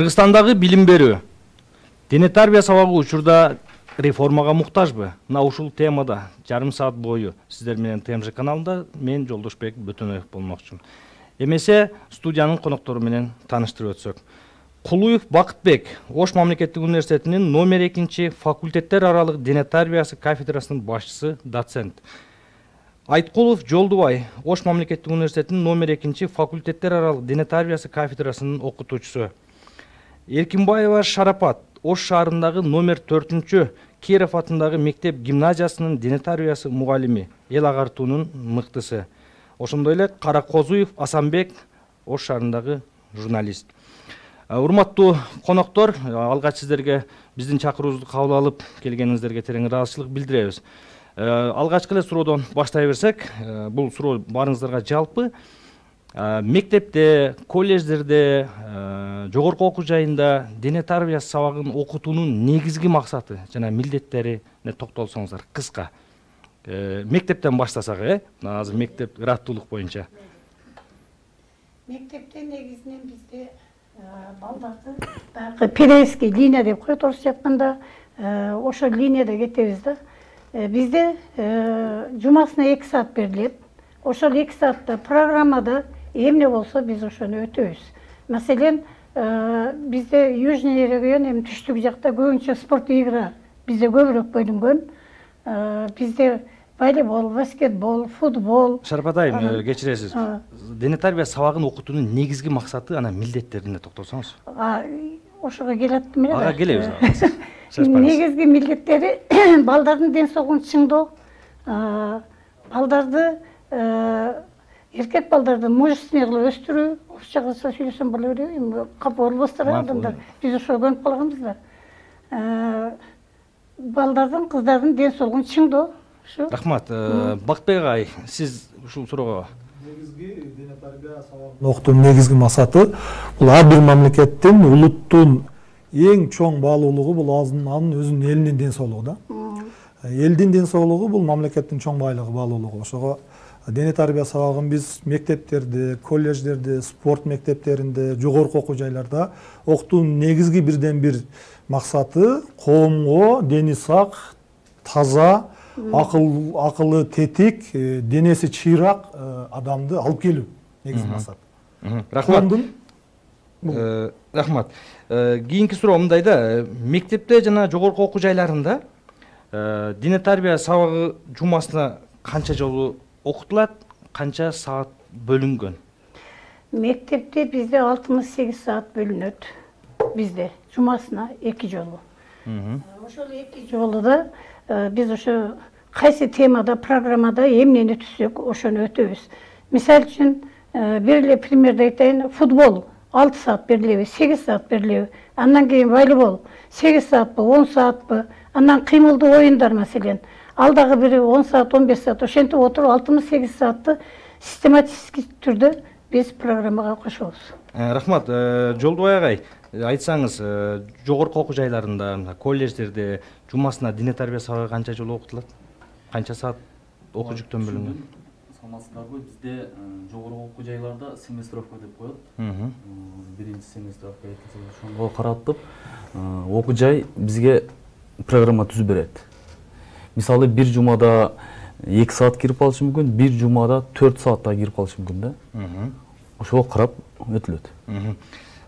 Кыргызстандагы билим берүү дене тарбия сабагы учурда реформага муктажбы? Мына ушул темада жарым саат бою сиздер менен ТМЖ каналында мен Жолдошбек Бөтөнөев болмокчумун. Эмесе студиянын коноктору менен тааныштырып өтсөк. Кулуев Бакытбек Ош мамлекеттик университетинин номер 2 факультеттер аралык дене тарбиясы кафедрасынын башчысы, доцент. Айткулов Жолдубай Ош мамлекеттик университетинин номер 2 факультеттер аралык дене тарбиясы кафедрасынын окутуучусу. Эркинбаева Шарапат Ош шаарындагы номер 4 Киров атындагы мектеп гимназиясынын дене тарбиясы мугалими, эл агартуунун мыктысы. Ошондой эле Каракозуев Асанбек Ош шаарындагы журналист. Урматтуу коноктор, алгач сиздерге биздин чакыруубузду кабыл алып келгениңиздерге терең ыраазычылык билдиребиз. Алгачкы эле суроодон баштай берсек, бул суроо баарыңыздарга жалпы. Мектепте, колледждерде, жогорку окуу жайында дене тарбиясы сабагын окутуунун негизги максаты жана милдеттерине токтолсоңуздар кыска. Мектептен баштасак, азыр мектеп ыраттуулук боюнча. Мектепте негизинен бизде балдарды баягы перейский линия деп коет орусча айтканда, ошо линияда кетебиз да. Бизде жумасына 2 саат берилет. Ошол 2 саатта программада эмне болсо биз ошону өтөбүз. Маселен, бизде южный регион, эми түштүк жакта көбүнчө спорт игра бизде көбүрөөк бөлүнгөн. Бизде волейбол, баскетбол, футбол. Шарапат айым, кечиресиз. Дене тарбия сабагын окутуунун негизги максаты анан милдеттерине токтолсоңуз. Ошого келаттым эле. Ага, келебиз. Негизги милдеттери балдардын ден соолугун чыңдоо, балдарды эркек балдарды мужественный кылып өстүрүү, орусча сүйлөсөм боло береби, капа болбостур адамдар. Биз ошого көнүп калганбыз да. Балдардын, кыздардын ден соолугун чыңдоо. Рахмат. Бакытбек агай, сиз ушул суроого. Негизги дене тарбия сабагын окутуунун негизги максаты бул ар бир мамлекеттин, улуттун эң чоң баалуулугу бул анын өзүнүн элинин ден соолугу да. Элдин ден соолугу бул мамлекеттин чоң байлыгы, баалуулугу. Ошого дене тарбия сабагын биз мектептерде, колледждерде, спорт мектептеринде, жогорку окуу жайларда окутуунун негизги бирден бир максаты коомго дени сак, таза, акылы тетик, денеси чыйрак адамды алып келүү негизги максат. Рахмат. Рахмат. Кийинки суроо мындай да, мектепте жана жогорку окуу жайларында дене тарбия сабагы жумасына канча жолу окутулат, канча саат бөлүнгөн? Мектепте бизде 68 саат бөлүнөт. Бизде жумасына 2 жолу. Ошол 2 жолу да биз ошо кайсы темада, программада эмнени түзсөк, ошону өтөбүз. Мисалы үчүн, бир эле примерди айтайын, футбол 6 саат берилеби, 8 саат берилеби, андан кийин волейбол 8 саатпы, 10 саатпы, андан кыймылдуу оюндар маселен. Ал дагы бири 10 саат, 15 саат, ошентип отуруп 68 саатты систематический түрдө биз программага кошобуз. Рахмат. Жолдубай агай, айтсаңыз, жогорку окуу жайларында, колледждерде жумасына дене тарбия сабагы канча жолу окутулат? Канча саат окуу жүктөн бөлүнгөн? Санасындагы бизде жогорку окуу жайларда семестровка деп коет. Биринчи семестровка, ошонго каратып, окуу жай бизге программа түзүп берет. Мисалы, бир жумада 2 саат кирип алышы мүмкүн, бир жумада 4 саатта кирип алышы мүмкүн да. Ошого карап өтүлөт.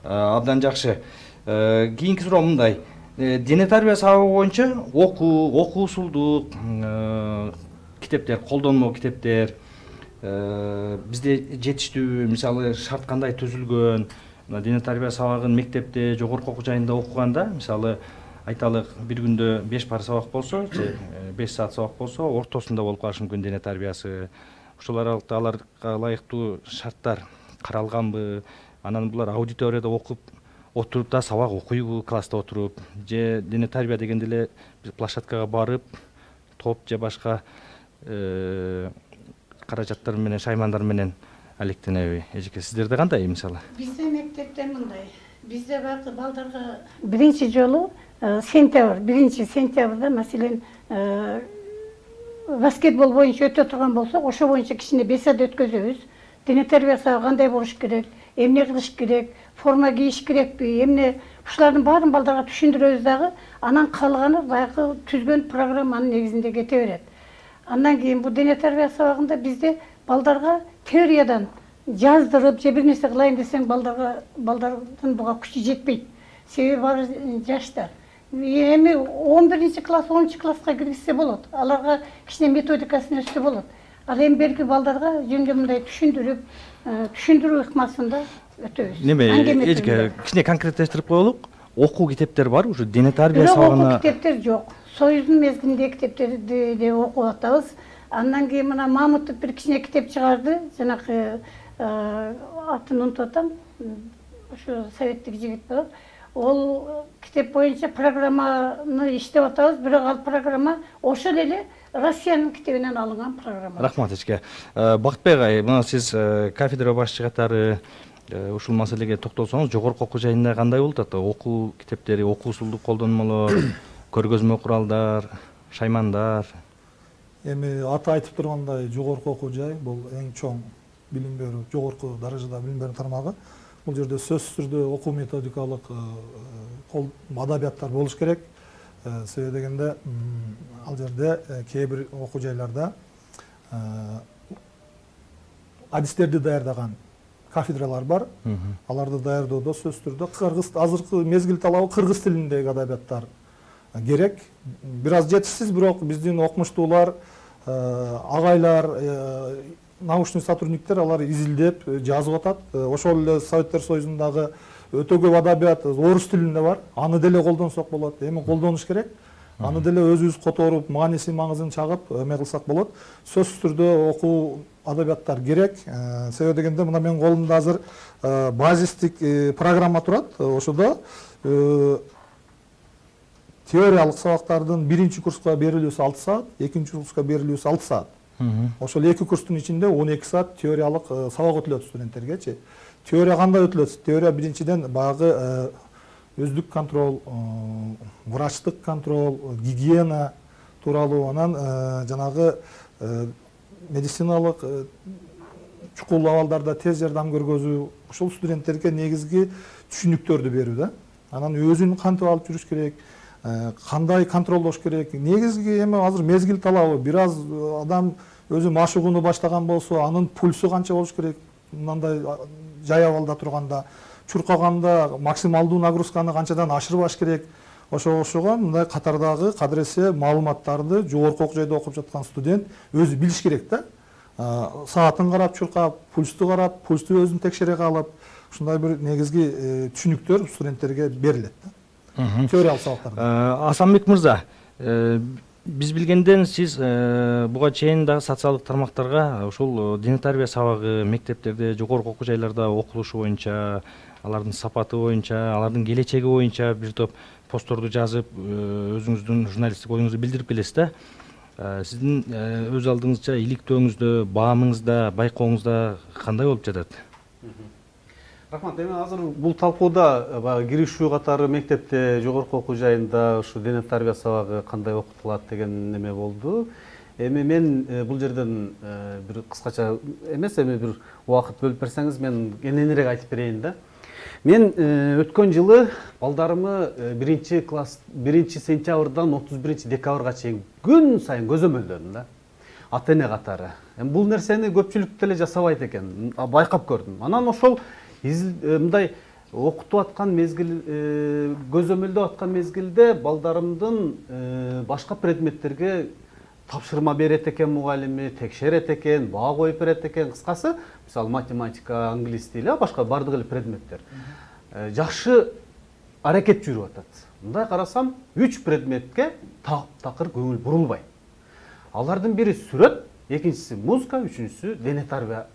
Абдан жакшы. Кийинки суроо мындай. Дене тарбия сабагы боюнча окуу усулдук, китептер, колдонмо китептер бизде жетиштүү, мисалы шарт кандай түзүлгөн, дене тарбия сабагын мектепте, жогорку окуу жайында окуганда, мисалы айталык бир күндө 5 пар сабак болсо, же 5 саат сабак болсо, ортосунда болуп калышы мүмкүн дене тарбиясы. Ошол аралыкта аларга ылайыктуу шарттар каралганбы? Анан булар аудиторияда окуп отуруп да сабак окуйбу, класста отуруп, же дене тарбия дегенде эле площадкага барып, топ же башка каражаттар менен, шаймандар менен алектенеби? Эжеке, сиздерде кандай мисалы? Бизде мектепте мындай. Бизде баягы балдарга биринчи жолу сентябрь, 1-сентябрда маселен баскетбол боюнча өтө турган болсок, ошо боюнча кичине бесед өткөзөбүз. Дене тарбиясы кандай болуш керек, эмне кылыш керек, форма кийиш керекпи, эмне ушулардын баарын балдарга түшүндүрөбүз дагы, анан калганы баягы түзгөн программанын негизинде кете берет. Андан кийин бул дене тарбия сабагында бизде балдарга теориядан жаздырып же бир нерсе кылайын десең балдардын буга күчү жетпейт. Себеби баары жаштар. Эми 11-класс, 10-класска киргизсе болот. Аларга кичине методикасын өстө болот. Ал эми берки балдарга жөнүндө мындай түшүндүрүү ыкмасында өтөбүз. Неме, кичине конкреттештирип коелук. Окуу китептер бар ушу дене тарбия Окуу сабагына? китептер жок. Союздун мезгилинде китептерди де окуп атабыз. Андан кийин мына Мамутов бир кичине китеп чыгарды. Жанакы атын унутуп атам. Ошо советтик жигит болот. Ол китеп боюнча программаны иштеп атабыз, бирок ал программа ошол эле Россиянын китебинен алынган программа. Рахмат эчке. Бактыбек ай, мына сиз кафедра башчы катары ушул маселеге токтолсоңуз, жогорку окуу жайында кандай болуп атат? Окуу китептери, окуу усулдук колдонмолор, көргөзмө куралдар, шаймандар. Эми аты айтып тургандай, жогорку окуу жай бул эң чоң билим берүү, жогорку даражада билим берүү тармагы. Бул жерде сөзсүз түрдө окуу методикалык адабияттар болуш керек. Себеби дегенде ал жерде кээ бир окуу жайларда адистерди даярдаган кафедралар бар. Аларды даярдоодо сөзсүз түрдө азыркы мезгил талабы кыргыз тилиндеги адабияттар керек. Бир аз жетишсиз, бирок биздин окумуштуулар, агайлар, научный сотрудниктер алар изилдеп жазып атат. Ошол эле Советтер Союзундагы өтө көп адабият орус тилинде бар. Аны деле колдонсок болот. Эми колдонуш керек. Аны деле өзүбүз которуп, мааниси маңызын чагып эме кылсак болот. Сөзсүз түрдө окуу адабияттар керек. Себеби дегенде мына менин колумда азыр базистик программа турат. Ошодо теориялык сабактардын биринчи курска берилүүсү 6 саат, экинчи курска берилүүсү 6 саат. Ошол эки курстун ичинде 12 саат теориялык сабак өтүлөт студенттергечи. Теория кандай өтүлөт? Теория биринчиден баягы өздүк контрол, врачтык контрол, гигиена тууралуу, анан жанагы медициналык чукул абалдарда тез жардам көргөзүү, ушул студенттерге негизги түшүнүктөрдү берүү да. Анан өзүн кантип алып жүрүш керек, кандай контролдош керек. Негизги эми азыр мезгил талабы, бир аз адам өзү машыгууну баштаган болсо, анын пульсу канча болуш керек, мындай жай абалда турганда, чуркаганда максималдуу нагрузканы канчадан ашырбаш керек. Ошого окшогон мындай катардагы кадыресе маалыматтарды жогорку окуу жайда окуп жаткан студент өзү билиш керек да. Саатын карап чуркап, пульсту карап, пульсту өзүн текшере калып, ушундай бир негизги түшүнүктөр студенттерге берилет да. Теориялык сабактар. Асанбек мырза, биз билгенден сиз буга чейин дагы социалдык тармактарга ушул дене тарбия сабагы мектептерде, жогорку окуу жайларда окулушу боюнча, алардын сапаты боюнча, алардын келечеги боюнча бир топ постторду жазып, өзүңүздүн журналисттик оюңузду билдирип келесиз да. Сиздин өз алдыңызча иликтөөңүздө, баамыңызда, байкооңузда кандай болуп жатат? Рахмат, эми азыр бул талкууда баягы киришүү катары мектепте, жогорку окуу жайында ушу дене тарбия сабагы кандай окутулат деген неме болду. Эми мен бул жерден бир кыскача эмес, эми бир убакыт бөлүп берсеңиз, мен кененирээк айтып берейин да. Мен өткөн жылы балдарымы 1 сентябрдан 31 декабрга чейин күн сайын көзөмөлдөдүм да. Ата эне катары. Бул нерсени көпчүлүк деле жасабайт экен, байкап көрдүм. Анан ошол мындай окутуп аткан мезгил, көзөмөлдөп аткан мезгилде балдарымдын башка предметтерге тапшырма берет экен мугалими, текшерет экен, баа коюп берет экен. Кыскасы, мисалы математика, англис тили, башка бардык эле предметтер жакшы аракет жүрүп атат. Мындай карасам, 3 предметке такыр көңүл бурулбайт. Алардын бири сүрөт, экинчиси музыка, үчүнчүсү дене тарбия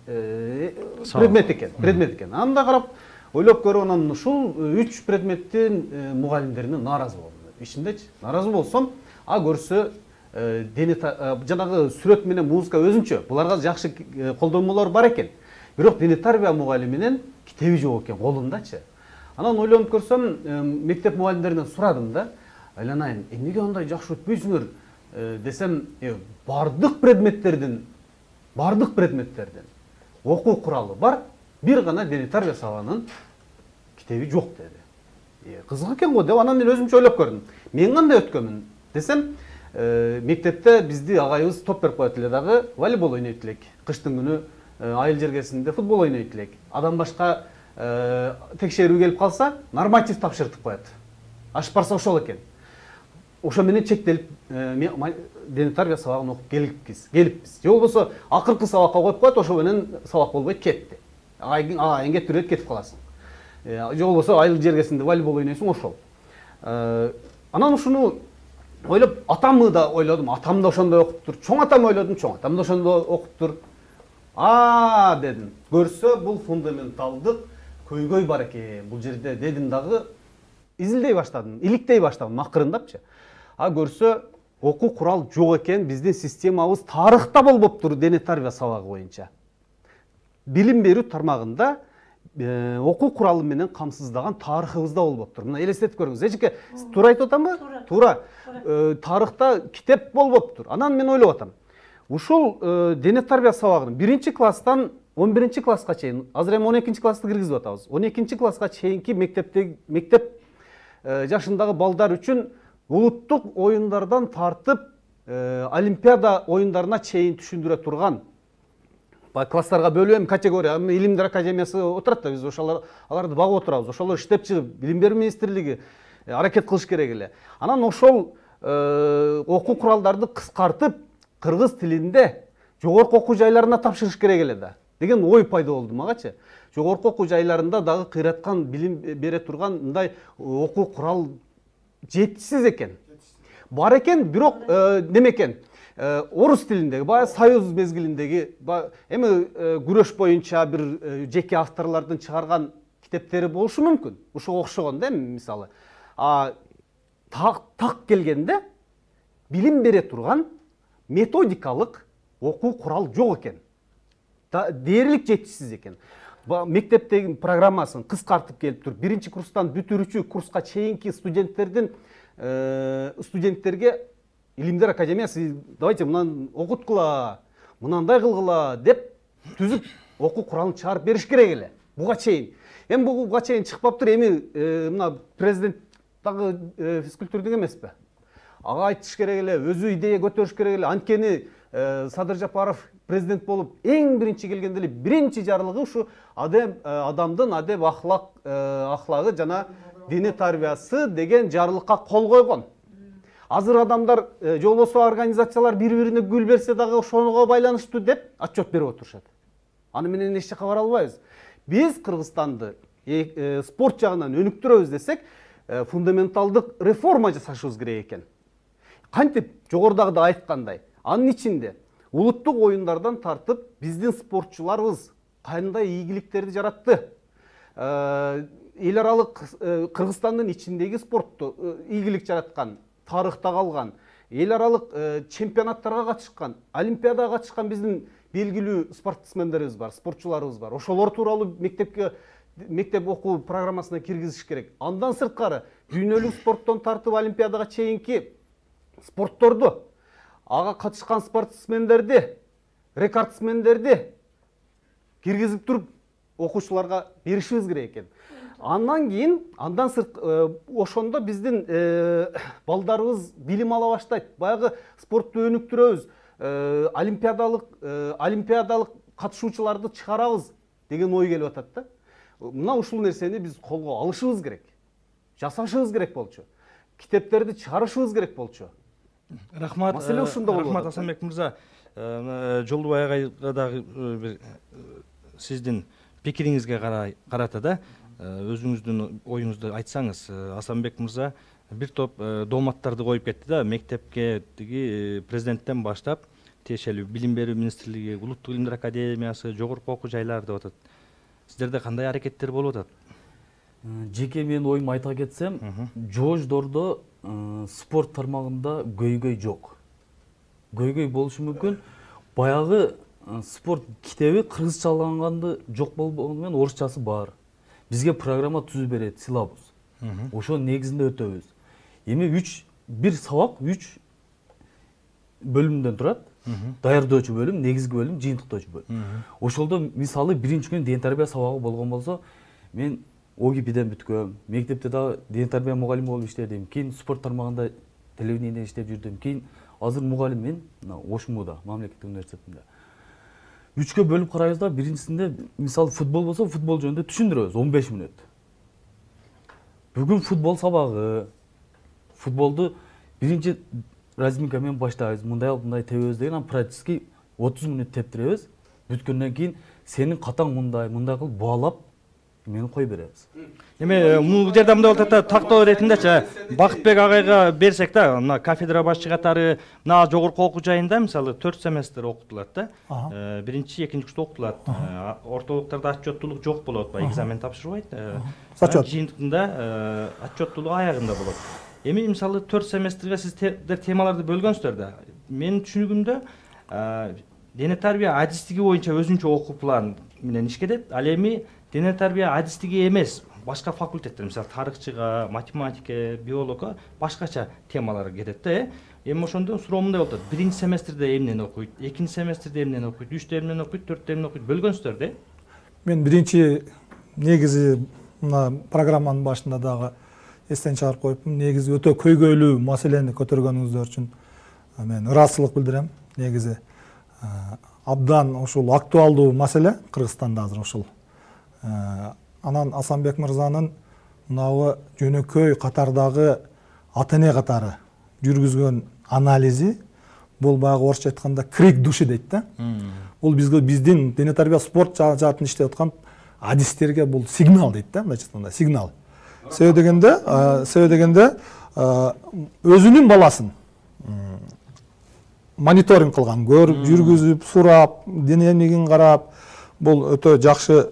предмет экен. Анда карап ойлоп көрүп, анан ушул 3 предметтин мугалимдерине нааразы болдум. Ичиндечи нааразы болсом, көрсө жанагы сүрөт менен музыка өзүнчө, буларга жакшы колдонмолор бар экен. Бирок дене тарбия мугалиминин китеби жок экен колундачы. Анан ойлонуп көрсөм, мектеп мугалимдеринен сурадым да, айланайын, эмнеге андай жакшы өтпөйсүңөр десем, бардык предметтердин окуу куралы бар, бир гана дене тарбия сабагынын китеби жок деди. Кызык экен го деп анан мен өзүмчө ойлоп көрдүм. Мен кандай өткөнмүн десем, мектепте бизди агайыбыз топ берип коет эле дагы, волейбол ойнойт элек. Кыштын күнү айыл жергесинде футбол ойнойт элек. Адам башка текшерүү келип калса, норматив тапшыртып коет. Ашып барса ошол экен. Ошо менен чектелип дене тарбия сабагын окуп келиппиз. Же болбосо акыркы сабакка коюп коет, ошо менен сабак болбойт, кетти. Агайың кетирет, кетип каласың. Же болбосо айыл жергесинде волейбол ойнойсуң, ошол. Анан ушуну ойлоп, атамды да ойлодум, атам да ошондой окуптур. Чоң атам ойлодум, чоң атам да ошондой окуптур. Дедим, көрсө бул фундаменталдык көйгөй бар экен бул жерде дедим дагы, изилдей баштадым, иликтей баштадым акырындапчы. Көрсө окуу курал жок экен, биздин системабыз тарыхта болбоптур дене тарбия сабагы боюнча. Билим берүү тармагында окуу куралы менен камсыздаган тарыхыбызда болбоптур. Мына элестетип көрүңүз. Эжеке, туура айтып атамбы? Туура. Тарыхта китеп болбоптур. Анан мен ойлоп атам. Ушул дене тарбия сабагын 1 класстан 11 класска чейин, азыр эми 12 классты киргизип атабыз. 12 класска чейинки мектеп жашындагы балдар үчүн улуттук оюндардан тартып олимпиада оюндарына чейин түшүндүрө турган класстарга бөлүп категория, Илимдер академиясы отурат да, биз аларды багып отурабыз. Ошолор иштеп чыгып, Билим берүү министрлиги аракет кылыш керек эле. Анан ошол окуу куралдарды кыскартып, кыргыз тилинде жогорку окуу жайларына тапшырыш керек эле да деген ой пайда болду магачы. Жогорку окуу жайларында дагы кыйраткан билим бере турган мындай окуу курал жетишсиз экен. Бар экен, бирок неме экен? Орус тилиндеги, баягы Союз мезгилиндеги, эми күрөш боюнча бир жеке авторлордун чыгарган китептери болушу мүмкүн. Ушуга окшогон да, мисалы. Так келгенде билим бере турган методикалык окуу курал жок экен. Дээрлик жетишсиз экен. Мектептеги программасын кыскартып келип туруп, 1 курстан бүтүрүүчү курска чейинки студенттерге Илимдер академиясы давайте мындан окуткула, мынандай кылгыла деп түзүп окуу куралын чыгарып бериш керек эле. Буга чейин. Эми буга чейин чыкпаптыр, эми мына президент дагы физкультурдук эмеспи? Ага айтыш керек эле, өзү идея көтөрүш керек эле. Анткени Садыр Жапаров президент болуп эң биринчи келгенде эле биринчи жарлыгы ушу адамдын адеп ахлагы жана дене тарбиясы деген жарлыкка кол койгон. Азыр адамдар же болбосо организациялар бири-бирине гүл берсе дагы ошого байланыштуу деп отчет берип отурушат. Аны менен эч жакка бара албайбыз. Биз Кыргызстанды спорт жагынан өнүктүрөбүз десек, фундаменталдык реформа жасашыбыз керек экен. Кантип жогорудагыда айткандай, анын ичинде улуттук оюндардан тартып биздин спортчуларыбыз кандай ийгиликтерди жаратты. Эл аралык Кыргызстандын ичиндеги спортту ийгилик жараткан, тарыхта калган, эл аралык чемпионаттарга катышкан, олимпиадага катышкан биздин белгилүү спортсмендерибиз бар, спортчуларыбыз бар. Ошолор тууралуу мектеп окуу программасына киргизиш керек. Андан сырткары дүйнөлүк спорттон тартып олимпиадага чейинки спортторду, ага катышкан спортсмендерди, рекордсмендерди киргизип туруп окуучуларга беришибиз керек экен. Андан сырт ошондо биздин балдарыбыз билим ала баштайт. Баягы спортту өнүктүрөбүз, олимпиадалык катышуучуларды чыгарабыз деген ой келип атат да. Мына ушул нерсени биз колго алышыбыз керек. Жасашыбыз керек болчу. Китептерди чыгарышыбыз керек болчу. Рахмат. Маселе ушунда болот. Рахмат Асанбек мырза. Жолдубай агайга дагы сиздин пикириңизге карата да өзүңүздүн оюңузду айтсаңыз. Асанбек мырза бир топ дооматтарды коюп кетти да, мектепке президенттен баштап тиешелүү билим берүү министрлиги, улуттук илимдер академиясы, жогорку окуу жайлары деп атат. Сиздерде кандай аракеттер болуп атат? Жеке менин оюмду айта кетсем, жоождордо спорт тармагында көйгөй жок. Көйгөй болушу мүмкүн. Баягы спорт китеби кыргызчаланганды жок болгону менен орусчасы бар. Бизге программа түзүп берет, силабус. Ошо негизинде өтөбүз. Эми бир сабак 3 бөлүмдөн турат. даярдоочу бөлүм, негизги бөлүм жыйынтыктоочу бөлүм. Ошолдо мисалы биринчи күнү дене тарбия сабагы болгон болсо, мен ОГИБден бүткөм, мектепте дагы дене тарбия мугалими болуп иштедим, кийин спорт тармагында телевидениеде иштеп жүрдүм, кийин азыр мугалим мен ОШМУда, мамлекеттик университетинде. 3кө бөлүп карайбыз да, биринчисинде мисалы футбол болсо, футбол жөнүндө түшүндүрөбүз 15 мүнөт. Бүгүн футбол сабагы, футболду биринчи разминка менен баштайбыз, мындай алып мындай тебебиз деген, практически 30 мүнөт тептиребиз. Бүткөндөн кийин сенин катаң мындай кылып баалап мени кой беребиз. Эми бул жерде мындай болот да, тактоо иретиндечи Бакытбек агайга берсек да, мына кафедра башчы катары мына жогорку окуу жайында мисалы 4 семестр окутулат да. Биринчи, экинчи курста окутулат. Ортолуктарда отчеттуулук жок болот, экзамен тапшырбайт. Зачет. Жыйынтыгында отчеттуулук аягында болот. Эми мисалы 4 семестрге сиздер темаларды бөлгөнсүздөр да. Менин түшүнүгүмдө дене тарбия адистиги боюнча өзүнчө окуу план менен иштелет. Ал эми дене тарбия адистиги эмес, башка факультеттер, мисалы тарыхчыга, математика, биологко башкача темалар кетет да. Эми ошондо суроо мындай болот. Биринчи семестрде эмнени окуйт, экинчи семестрде эмнени окуйт, үчтө эмнени окуйт, төрттө эмнени окуйт, бөлгөнсүздөр да. Мен биринчи негизи мына программанын башында дагы эстен чыгарып коюпмун. Негизи өтө көйгөйлүү маселени көтөргөнүңүздөр үчүн мен ыраазычылык билдирем. Негизи абдан ушул актуалдуу маселе Кыргызстанда азыр ушул. Анан Асанбек мырзанын мынабы жөнөкөй катардагы ата-эне катары жүргүзгөн анализи бул баягы орусча айтканда крик души дейт да. Бул биздин дене тарбия спорт жаатын иштеп аткан адистерге бул сигнал дейт да, мындайча айтканда сигнал. Себеби дегенде өзүнүн баласын мониторинг кылган, көрүп, жүргүзүп, сурап, денемигин карап, бул өтө жакшы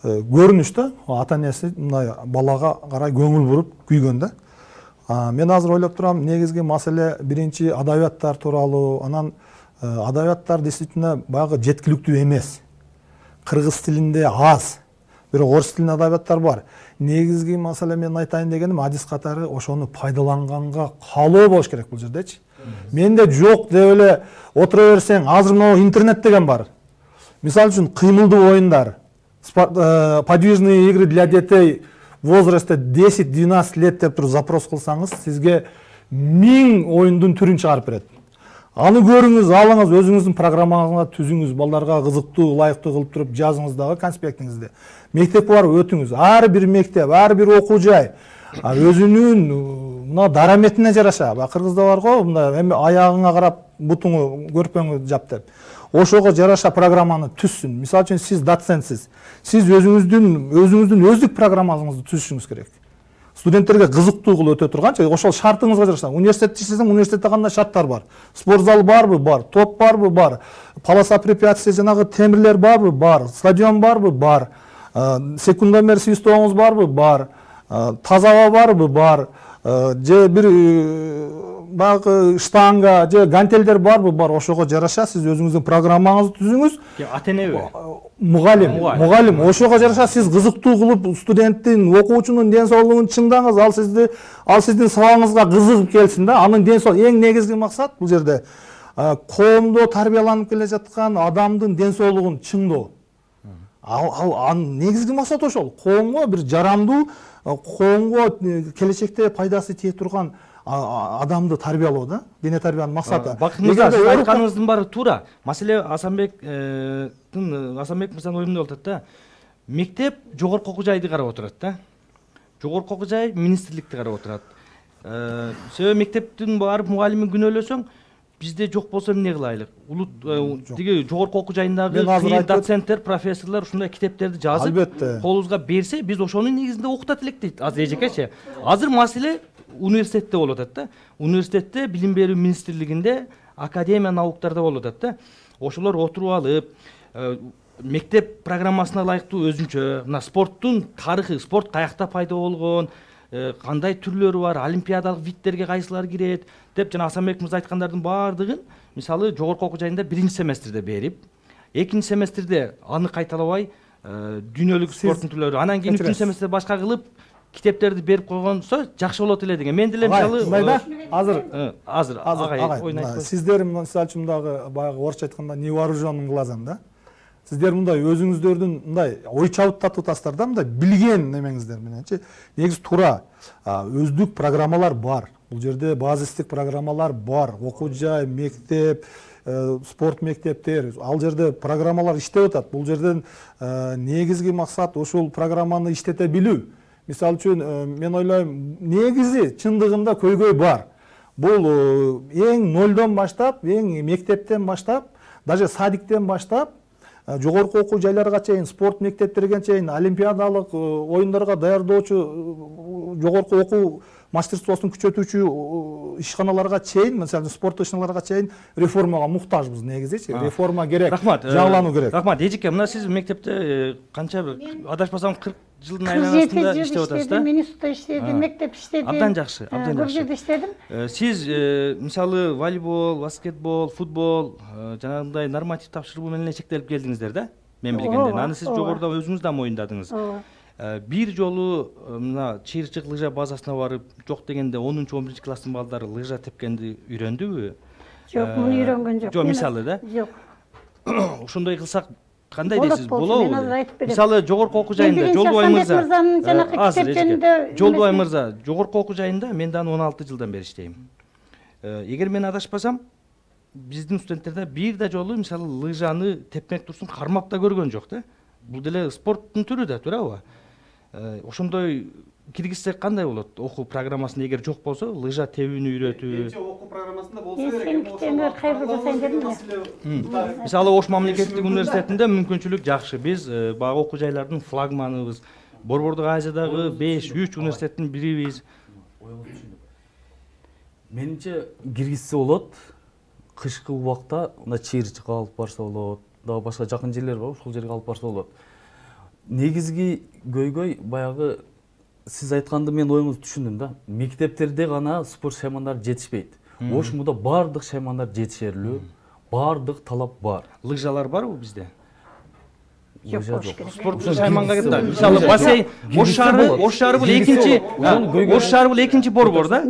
көрүнүш да. Ата-энеси мындай балага карай көңүл буруп күйгөн да. Мен азыр ойлоп турам, негизги маселе биринчи адабияттар тууралуу, анан адабияттар действительно баягы жеткиликтүү эмес. Кыргыз тилинде аз, бирок орус тилинде адабияттар бар. Негизги маселе мен айтайын дегеним, адис катары ошону пайдаланганга каалоо болуш керек бул жердечи. Менде жок деп эле отура берсең, азыр мына интернет деген бар. Мисалы үчүн кыймылдуу оюндар, подвижные игры для детей в возрасте 10-12 лет деп туруп запрос кылсаңыз, сизге 1000 оюндун түрүн чыгарып берет. Аны көрүңүз, алыңыз, өзүңүздүн программаңызга түзүңүз, балдарга кызыктуу, ылайыктуу кылып туруп жазыңыз дагы конспектиңизде. Мектеп барып өтүңүз. Ар бир мектеп, ар бир окуу жай өзүнүн мына дараметине жараша. Кыргызда бар го, мындай эми аягыңа карап бутуңу, көрпөңү жап деп. Ошого жараша программаны түзсүн. Мисалы үчүн сиз доцентсиз. Сиз өзүңүздүн өздүк программаңызды түзүшүңүз керек. Студенттерге кызыктуу кылып өтө турганчы, ошол шартыңызга жараша. Университетте иштесең, университетте кандай шарттар бар? Спорт зал барбы? Бар. Топ барбы? Бар. Полоса препятствий, жанагы темирлер барбы? Бар. Стадион барбы? Бар. Секундомер свистоңуз барбы? Бар. Таза аба барбы? Бар. Же бир баягы штанга, же гантелдер барбы? Бар. Ошого жараша сиз өзүңүздүн программаңызды түзүңүз. Ата-энеби? Мугалим. Ошого жараша сиз кызыктуу кылып студенттин, окуучунун ден соолугун чыңдаңыз, ал сиздин сабагыңызга кызыгып келсин да. Анын ден соолугу эң негизги максат бул жерде коомдо тарбияланып келе жаткан адамдын ден соолугун чыңдоо. Анын негизги максаты ошол. Коомго бир жарамдуу, коомго келечекте пайдасы тие турган адамды тарбиялоо да. Дене тарбиянын максаты. Айтканыңыздын баары туура. Маселе Асанбек мырзанын оюнда болот да. Мектеп жогорку окуу жайды карап отурат да. Жогорку окуу жай министрликти карап отурат. Себеби мектептин барып мугалимин күнөөлөсөң, бизде жок болсо эмне кылайлык? Тиги жогорку окуу жайындагы доценттер, профессорлор ушундай китептерди жазып, колубузга берсе, биз ошонун негизинде окутат элек дейт. Азыр эжекечи. Азыр маселе университетте болуп атат да. Университетте билим берүү министрлигинде академия науктарда болуп атат да. Ошолор отуруп алып, мектеп программасына ылайыктуу өзүнчө мына спорттун тарыхы, спорт каякта пайда болгон, кандай түрлөрү бар, олимпиадалык видтерге кайсылар кирет деп жана Асанбек мырза айткандардын баардыгын мисалы жогорку окуу жайында биринчи семестрде берип, экинчи семестрде аны кайталабай дүйнөлүк спорттун түрлөрү, анан кийин үчүнчү семестрде башка кылып китептерди берип койгонсо жакшы болот эле деген. Мен деле мисалы мындай да, азыр агай ойнойт. Сиздер мисалы үчүн мындагы баягы орусча айтканда невооруженным глазом да. Сиздер мындай өзүңүздөрдүн мындай ой чабыттатып атасыздар да, мындай билген немеңиздер мененчи. Негизи туура өздүк программалар бар. Бул жерде базистик программалар бар. Окуу жай, мектеп, спорт мектептер, ал жерде программалар иштеп атат. Бул жерден негизги максат ошол программаны иштете билүү. Мисалы үчүн мен ойлойм, негизи чындыгында көйгөй бар. Бул эң нолдон баштап, эң мектептен баштап, даже садиктен баштап, жогорку окуу жайларга чейин, спорт мектептерге чейин, олимпиадалык оюндарга даярдоочу жогорку окуу мастерствосун күчөтүүчү ишканаларга чейин, мисалы спорттук ишканаларга чейин реформага муктажбыз негизичи. Реформа керек, жаңылануу керек. Рахмат, Эжеке, мына сиз мектепте канча адашпасам 40 жылдын айланасында иштеп атасыз да? Мен институтта иштедим, мектеп иштедим. Абдан жакшы, абдан жакшы. Көп жерде иштедим. Сиз мисалы волейбол, баскетбол, футбол жанагындай норматив тапшыруу менен чектелип келдиңиздер да? Мен билгенден. Аны сиз жогоруда өзүңүз да моюндадыңыз. Бир жолу мына Чыйырчык лыжа базасына барып, жок дегенде 10-11 класстын балдары лыжа тепкенди үйрөндүбү? Жок, муну үйрөнгөн жок. Жок, мисалы да? Жок. Ошондой кылсак кандай дейсиз? Болобу? Мисалы жогорку окуу жайында Жолдубай мырза, жогорку окуу жайында мен дагы 16 жылдан бери иштейм. Эгер мен адашпасам, биздин студенттерде бир да жолу мисалы лыжаны тепмек турсун кармап да көргөн жок да. Бул деле спорттун түрү да, туурабы? Ошондой киргизсек кандай болот? Окуу программасында эгер жок болсо, лыжа тебүүнү үйрөтүү. Окуу программасында болсо керек. Мисалы Ош мамлекеттик университетинде мүмкүнчүлүк жакшы. Биз баягы окуу жайлардын флагманыбыз. Борбордук Азиядагы 5-3 университеттин бирибиз. Менимче киргизсе болот. Кышкы убакта мына Чыйырчыкка алып барса болот. Дагы башка жакын жерлер бар, ошол жерге алып барса болот. Негизги көйгөй баягы сиз айтканды мен оюңузду түшүндүм да. Мектептерде гана спорт шаймандары жетишпейт. Ошмуда бардык шаймандар жетишерлүү, бардык талап бар. Лыжалар барбы бизде? Жок. Спорттук шайманга кетти. Мисалы бассейн, Ош шаары бул экинчи борбор да.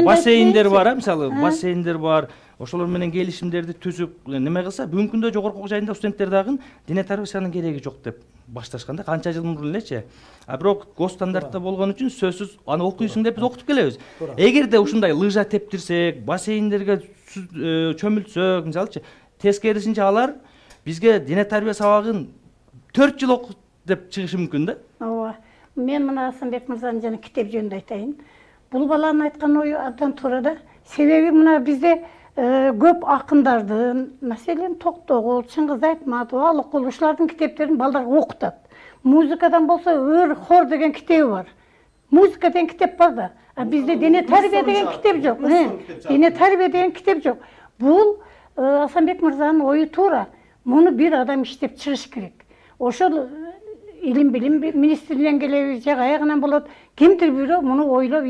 Бассейндер бар, мисалы бассейндер бар. Ошолор менен келишимдерди түзүп неме кылса, бүгүнкү күндө жогорку окуу жайында студенттер дагы дене тарбиясынын кереги жок деп башташканда, канча жыл мурун элечи. Бирок госстандартта болгон үчүн сөзсүз аны окуйсуң деп биз окутуп келебиз. Эгерде ушундай лыжа тептирсек, бассейндерге чөмүлтсөк, мисалычы, тескерисинче алар бизге дене тарбия сабагын 4 жыл окут деп чыгышы мүмкүн да. Ооба. Мен мына Асанбек мырзанын жана китеп жөнүндө айтайын. Бул баланын айткан ою абдан туура да. Себеби мына бизде көп акындардын, маселен Токтогул, Чыңгыз Айтматов, Алыкул ушулардын китептерин балдар окутат. Музыкадан болсо өр хор деген китеби бар. Музыка деген китеп бар да. А бизде дене тарбия деген китеп жок. Дене тарбия деген китеп жок. Бул Асанбек мырзанын ою туура. Муну бир адам иштеп чыгыш керек. Ошол илим билим министрлигинен келеби, же каягынан болот. Кимдир бирөө муну ойлоп,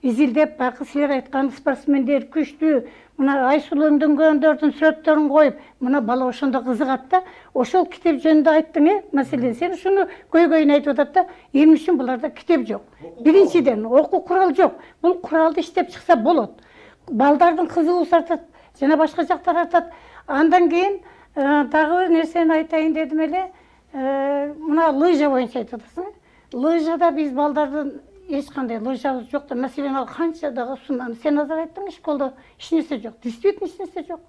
изилдеп, бакы силер айткан спортсмендер күчтүү, мына Айсулуу өндөнгөндөрдүн сүрөттөрүн коюп, мына бала ошондо кызыгат да. Ошол китеп жөнүндө айттың, маселен, сен ушуну көйгөйүн айтып атат да, эмне үчүн буларда китеп жок? Биринчиден, окуу курал жок. Бул куралды иштеп чыкса болот. Балдардын кызыгуусу артат, жана башка жактар артат. Андан кийин дагы бир нерсени айтайын дедим эле. Мына лыжа боюнча айтып атасың. Лыжада биз балдардын эч кандай лыжабыз жок да. Маселен, ал канча дагы сунам. Сен азыр айттың, школда эч нерсе жок. Действительно эч нерсе жок.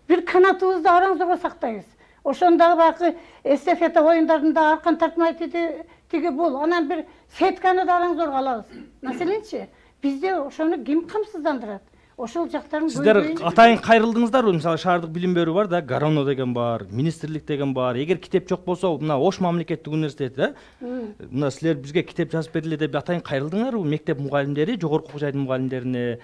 Бир канатыбызды араң зорго сактайбыз. Ошондагы бакы эстафета оюндарында аркан тартмай тиги бул. Анан бир сетканы да араң зорго алабыз. Маселенчи, бизде ошону ким камсыздандырат? Ошол жактарын сиздер атайын кайрылдыңыздарбы? Мисалы шаардык билим берүү бар да, Гароно деген бар, министрлик деген бар. Эгер китеп жок болсо, мына Ош мамлекеттик университети да, мына силер бизге китеп жазып бергиле деп атайын кайрылдыңарбы? Мектеп мугалимдери, жогорку окуу жайдын мугалимдерине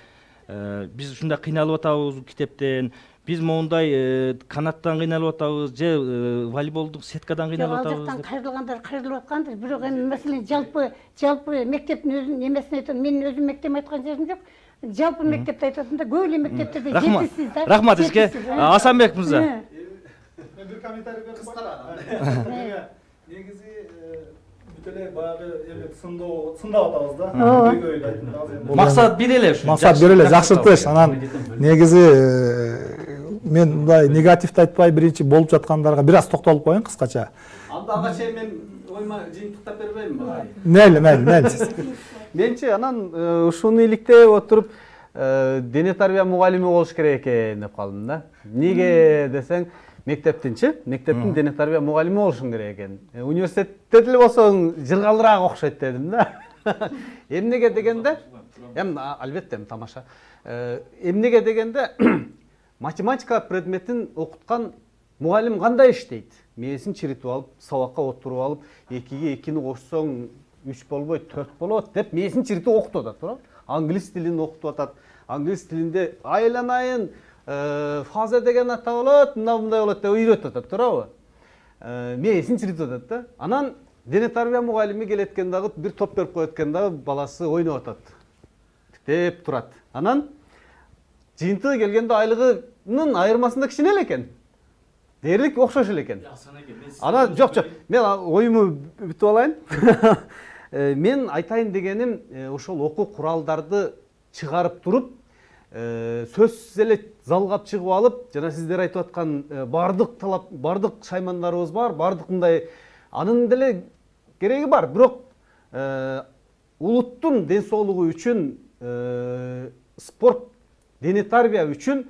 биз ушундай кыйналып атабыз китептен, биз моундай канаттан кыйналып атабыз, же волейболдук сеткадан кыйналып атабыз. Ал жактан кайрылгандар кайрылып аткандыр. Бирок эми маселен жалпы мектептин өзүнүн эмесин айтам. Мен өзүм мектеп айткан жерим жок. Жалпы мектепте айтатында да, көп эле мектептерде жетишсиз да. Рахмат сизге. Асанбек мырза. Мен бир комментарий берип кыскара. Негизи эле баягы эме сындап атабыз да. Ооба. Максат бир эле ушу. Максат бир эле жакшыртыш. Анан негизи мен мындай негативди айтпай биринчи болуп жаткандарга бир аз токтолуп коеюн кыскача. Анда ага чейин мен ойма жыйынтыктап бербейминби? Мейли сиз. Менчи анан ушуну иликтеп отуруп дене тарбия мугалими болуш керек экен деп калдым да. Неге десең, мектептин дене тарбия мугалими болушуң керек экен. Университетте деле болсоң жыргалыраак окшойт дедим да. Эмнеге дегенде, албетте тамаша. Эмнеге дегенде математика предметин окуткан мугалим кандай иштейт? Мээсин чиритип алып, сабакка отуруп алып, 2-ге 2-ни кошсоң 3 болбойт, 4 болот деп мээсин чиритип окутуп атат, туура? Англис тилин окутуп атат. Англис тилинде айланайын фаза деген ата болот, мындай болот деп үйрөтүп атат, туурабы? Мээсин чиритип атат да. Анан дене тарбия мугалими келеткен дагы бир топ берип коет экен дагы баласы ойноп атат. Тиктеп турат. Анан жыйынтыгы келгенде айлыгынын айырмасында кичине эле экен. Дээрлик окшош эле экен. Анан жок, мен оюму бүтүп алайын. Мен айтайын дегеним, ошол окуу куралдарды чыгарып туруп, сөзсүз эле залга чыгып алып, жана сиздер айтып аткан бардык шаймандарыбыз бар, бардык мындай анын деле кереги бар. Бирок улуттун ден соолугу үчүн, спорт, дене тарбия үчүн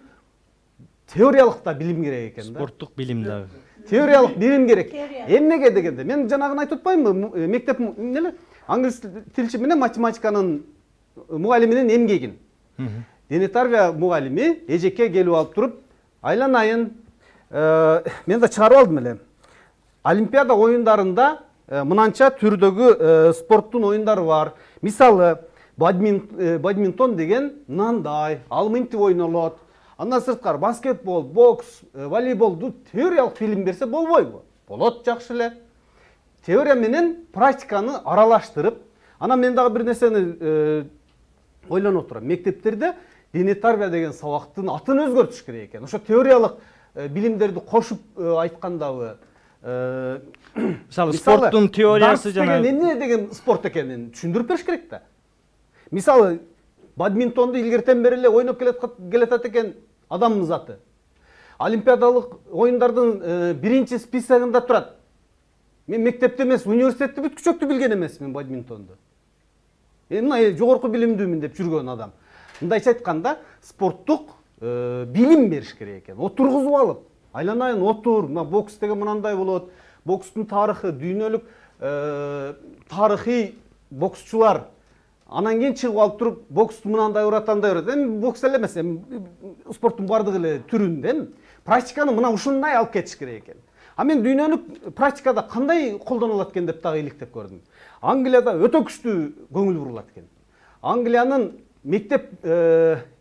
теориялык да билим керек экен да. Спорттук билим да. Теориялык билим керек. Эмнеге дегенде, мен жанагын айтып атпаймынбы? Мектеп эмне? Англис тилчи менен математиканын мугалиминин эмгегин. Дене тарбия мугалими эжекке келип алып туруп, айланайын, мен да чыгарып алдым эле. Олимпиада оюндарында мынанча түрдөгү спорттун оюндары бар. Мисалы, бадминтон деген мынандай, ал мынтип ойнолот. Андан сырткары баскетбол, бокс, волейболду теориялык билим берсе болбойбу? Болот, жакшы эле. Теория менен практиканы аралаштырып, анан мен дагы бир нерсени ойлонуп отурам. Мектептерде дене тарбия деген сабактын атын өзгөртүш керек экен. Ошо теориялык билимдерди кошуп айткандабы, мисалы спорттун теориясы жана эмне деген спорт экенин түшүндүрүп бериш керек да. Мисалы бадминтонду илгертен бери эле ойноп келатат экен адамдын заты. Олимпиадалык оюндардын биринчи списогунда турат. Мен мектепте эмес, университетте бүткүчөктү билген эмесмин бадминтонду. Мына жогорку билимдүүмүн деп жүргөн адам. Мындайча айтканда, спорттук билим бериш керек экен. Отургузуп алып, айланайын отур, мына бокс деген мынандай болот. Бокстун тарыхы, дүйнөлүк тарыхый боксчулар. Анан кийин чыгып алып туруп, боксту мынандай урат, андай урат. Эми бокс эле эмес, спорттун бардыгы эле түрүндө практиканы мына ушундай алып кетиш керек экен. А мен дүйнөлүк практикада кандай колдонулат экен деп дагы иликтеп көрдүм. Англияда өтө күчтүү көңүл бурулат экен. Англиянын мектеп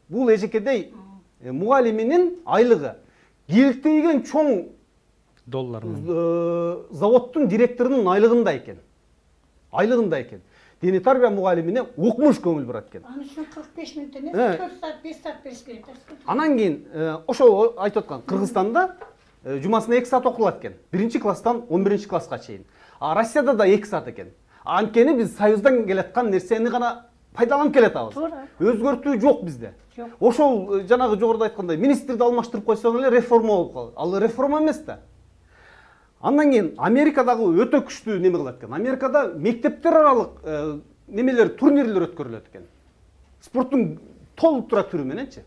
бул эжекедей мугалиминин айлыгы кийликтейген чоң доллар заводтун директорунун айлыгындай экен. Айлыгындай экен. Дене тарбия мугалимине укмуш көңүл бурат экен. Аны үчүн 45 мүнөт эмес, 4 саат, 5 саат бериш керек. Анан кийин ошол айтып аткан Кыргызстанда жумасына 2 саат окутулат экен. 1-класстан 11-класска чейин. А Россияда да 2 саат экен. Анткени биз Союздан келаткан нерсени гана пайдаланып келатабыз. Өзгөртүү жок бизде. Ошол жанагы жогоруда айткандай министрди алмаштырып койсоң эле реформа болуп калат. Ал реформа эмес да. Андан кийин Америкадагы өтө күчтүү неме кылат экен. Америкада мектептер аралык немелер, турнирлер өткөрүлөт экен. Спорттун толуп тура түрү мененчи.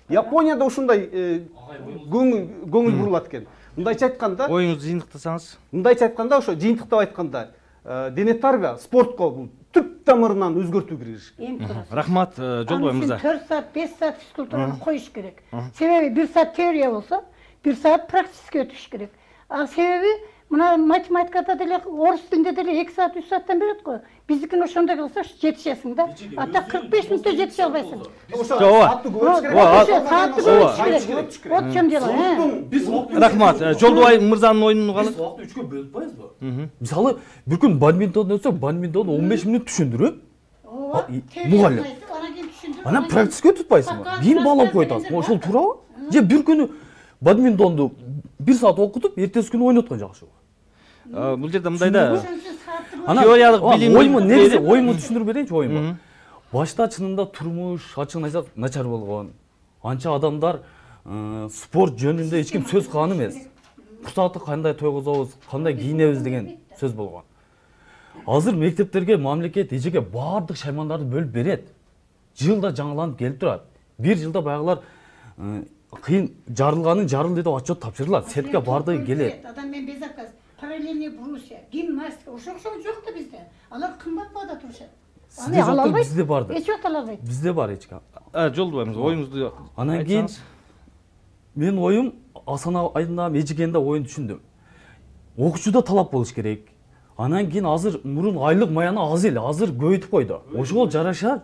Японияда ушундай көңүл бурулат экен. Мындайча айтканда, оюңузду жыйынтыктасаңыз. Мындайча айтканда, ошо жыйынтыктап айтканда, дене тарбия спортко бул түп тамырынан өзгөртүү киргизиш керек. Рахмат, Жолбой мырза. 4 саат, 5 саат физкультураны коюш керек. Себеби 1 саат теория болсо, 1 саат практически өтүш керек. А себеби мына математикада деле, орус тилинде деле 2 саат, 3 сааттан берет го. Биздикин ошондой кылса жетишесиң да. А так 45 мүнөттө жетише албайсың. Саатты көбөйтүш керек. Вот чем дело. Рахмат, Жолдубай мырзанын оюнун угалы. Биз убакытты 3кө бөлүп коебузбу? Мисалы, бир күн бадминтон өтсөк, бадминтонду 15 мүнөт түшүндүрүп, мугалим. Анан практика өтүппайсыңбы? Кийин баалап коюп атасың. Ошол туурабы? Же бир күнү бадминтонду 1 саат окутуп, эртеси күнү ойноткон жакшыбы? Бул жерде мындай да. теориялык билим ойыму негизи ойыму түшүндүрүп берейинчи ойыму. Башта чынында турмуш ачыгын айтсак начар болгон. Анча адамдар спорт жөнүндө эч ким сөз кылган эмес. Курсакты кандай тойгузобуз, кандай кийинебиз деген сөз болгон. Азыр мектептерге мамлекет эжеге баардык шаймандарды бөлүп берет. Жылда жаңыланып келип турат. Бир жылда баягылар кыйын жарылганын жарылды деп отчет тапшырылат. Сетке бардыгы келет. Адам мен безаказ, параллельный брусья, гимнастика, ошол жок да бизде. Алар кымбат баада турушат. Сизде жоктур, бизде барды. Эч жок ала албайт. Бизде бар эчке. Жолдубайбыз, оюңузду. Анан кийин мен оюм Асан айында эжигенде оюн түшүндүм. Окуучуда талап болуш керек. Анан кийин азыр мурун айлык маяны аз эле, азыр көбөйтүп койду. Ошол жараша.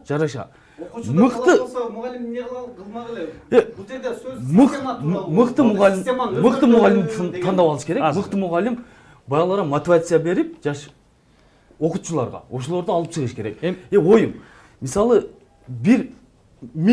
Мыкты мугалим эмне кылмак эле. Бул жерде сөз система тууралуу. Мыкты мугалим тандап алыш керек. Мыкты мугалим балаларга мотивация берип, жаш окуучуларга ошолорду алып чыгыш керек. Оюм. Мисалы, 1000